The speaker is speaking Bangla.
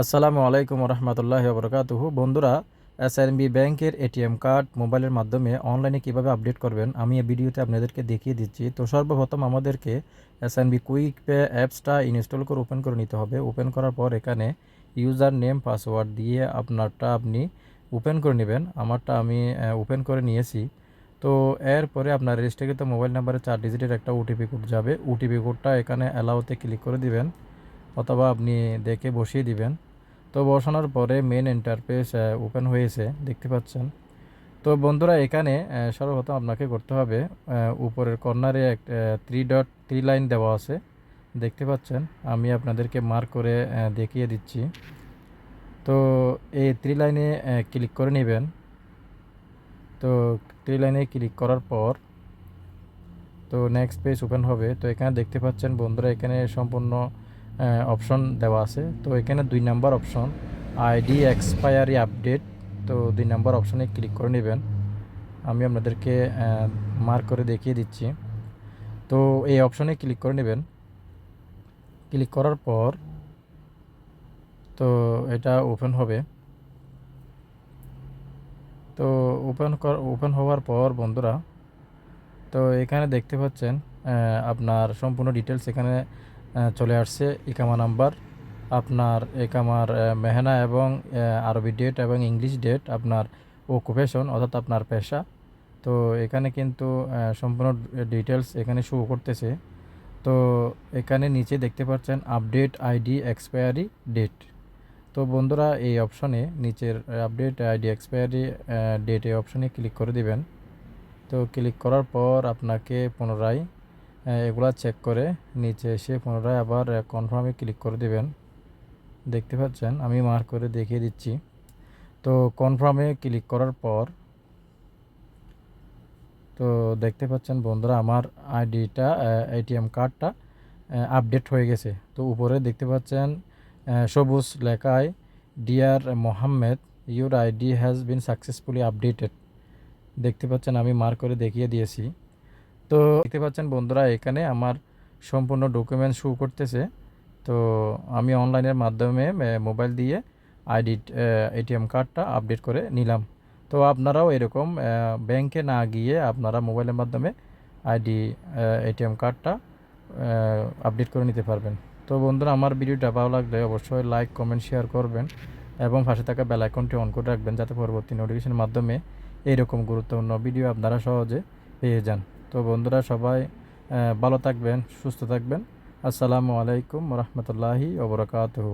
আসসালামু আলাইকুম রহমতুল্লাহি ওবরাকাতুহু। বন্ধুরা, এসএনবি ব্যাংকের এটিএম কার্ড মোবাইলের মাধ্যমে অনলাইনে কিভাবে আপডেট করবেন আমি এই ভিডিওতে আপনাদেরকে দেখিয়ে দিচ্ছি। তো সর্বপ্রথম আমাদেরকে এসএনবি কুইক পে অ্যাপসটা ইনস্টল করে ওপেন করে নিতে হবে। ওপেন করার পর এখানে ইউজার নেম পাসওয়ার্ড দিয়ে আপনারটা আপনি ওপেন করে নেবেন। আমারটা আমি ওপেন করে নিয়েছি। তো এরপরে আপনার রেজিস্ট্রিকৃত মোবাইল নাম্বারে 4 ডিজিটের একটা ওটিপি কোড যাবে। ওটিপি কোডটা এখানে অ্যালাউতে ক্লিক করে দিবেন, অথবা আপনি দেখে বসিয়ে দিবেন। তো বসানোর পরে মেন ইন্টারফেস ওপেন হয়েছে, দেখতে পাচ্ছেন। তো বন্ধুরা, এখানে সর্বপ্রথম আপনাকে করতে হবে, উপরের কর্নারে থ্রি ডট থ্রি লাইন দেওয়া আছে, দেখতে পাচ্ছেন। আমি আপনাদেরকে মার্ক করে দেখিয়ে দিচ্ছি। তো এই থ্রি লাইনে ক্লিক করে নেবেন। তো থ্রি লাইনে ক্লিক করার পর তো নেক্সট পেজ ওপেন হবে। তো এখানে দেখতে পাচ্ছেন বন্ধুরা, এখানে সম্পূর্ণ অপশন দেওয়া আছে। তো এখানে 2 number option ID expiry update. তো 2 নাম্বার অপশনে ক্লিক করে নেবেন। আমি আপনাদেরকে মার্ক করে দেখিয়ে দিচ্ছি। তো এই অপশনে ক্লিক করে নেবেন। ক্লিক করার পর তো এটা ওপেন হবে। তো ওপেন হওয়ার পর বন্ধুরা, তো এখানে দেখতে পাচ্ছেন আপনার সম্পূর্ণ ডিটেলস এখানে চলে আসছে। ইকামা নাম্বার, আপনার একামার মেহনা এবং আরবি ডেট এবং ইংলিশ ডেট, আপনার অকুপেশন অর্থাৎ আপনার পেশা। তো এখানে কিন্তু সম্পূর্ণ ডিটেলস এখানে শো করতেছে। তো এখানে নিচে দেখতে পাচ্ছেন আপডেট আইডি এক্সপায়ারি ডেট। তো বন্ধুরা, এই অপশনে নিচের আপডেট আইডি এক্সপায়ারি ডেট এই অপশনে ক্লিক করে দিবেন। তো ক্লিক করার পর আপনাকে পুনরায় এগুলা চেক করে নিচে এসে পুনরায় আবার কনফার্মে ক্লিক করে দেবেন। দেখতে পাচ্ছেন, আমি মার্ক করে দেখিয়ে দিচ্ছি। তো কনফার্মে ক্লিক করার পর তো দেখতে পাচ্ছেন বন্ধুরা, আমার আইডিটা এটিএম কার্ডটা আপডেট হয়ে গেছে। তো উপরে দেখতে পাচ্ছেন সবুজ লেখায় dear Mohammad, your ID has been successfully updated. দেখতে পাচ্ছেন, আমি মার্ক করে দেখিয়ে দিয়েছি। তো দেখতে পাচ্ছেন বন্ধুরা, এখানে আমার সম্পূর্ণ ডকুমেন্ট শো করতেছে। তো আমি অনলাইনের মাধ্যমে মোবাইল দিয়ে আইডি এটিএম কার্ডটা আপডেট করে নিলাম। তো আপনারাও এরকম ব্যাংকে না গিয়ে আপনারা মোবাইলের মাধ্যমে আইডি এটিএম কার্ডটা আপডেট করে নিতে পারবেন। তো বন্ধুরা, আমার ভিডিওটা ভালো লাগলে অবশ্যই লাইক কমেন্ট শেয়ার করবেন এবং পাশে থাকা বেল আইকনটি অন করে রাখবেন, যাতে পরবর্তী নোটিফিকেশনের মাধ্যমে এইরকম গুরুত্বপূর্ণ ভিডিও আপনারা সহজে পেয়ে যান। তো বন্ধুরা, সবাই ভালো থাকবেন, সুস্থ থাকবেন। আসসালামু আলাইকুম রহমতুল্লাহি ওবরাকাতুহু।